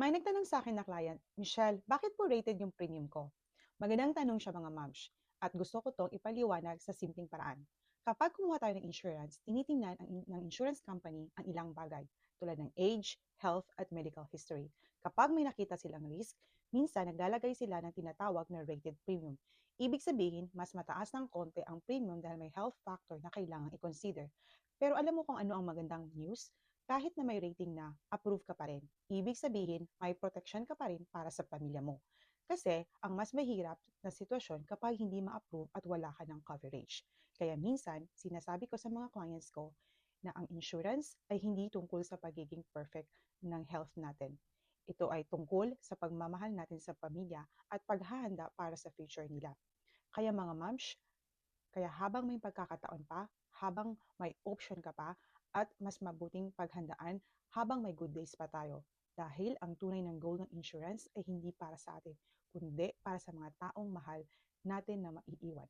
May nagtanong sa akin na client, Michelle, bakit po rated yung premium ko? Magandang tanong siya mga moms. At gusto ko tong ipaliwanag sa simpleng paraan. Kapag kumuha tayo ng insurance, tinitingnan ng insurance company ang ilang bagay tulad ng age, health, at medical history. Kapag may nakita silang risk, minsan naglalagay sila ng tinatawag na rated premium. Ibig sabihin, mas mataas ng konti ang premium dahil may health factor na kailangang i-consider. Pero alam mo kung ano ang magandang news? Kahit na may rating na, approve ka pa rin. Ibig sabihin, may protection ka pa rin para sa pamilya mo. Kasi, ang mas mahirap na sitwasyon kapag hindi ma-approve at wala ka ng coverage. Kaya minsan, sinasabi ko sa mga clients ko na ang insurance ay hindi tungkol sa pagiging perfect ng health natin. Ito ay tungkol sa pagmamahal natin sa pamilya at paghahanda para sa future nila. Kaya mga moms, kaya habang may pagkakataon pa, habang may option ka pa, at mas mabuting paghandaan habang may good days pa tayo. Dahil ang tunay ng goal ng insurance ay hindi para sa atin, kundi para sa mga taong mahal natin na maiiwan.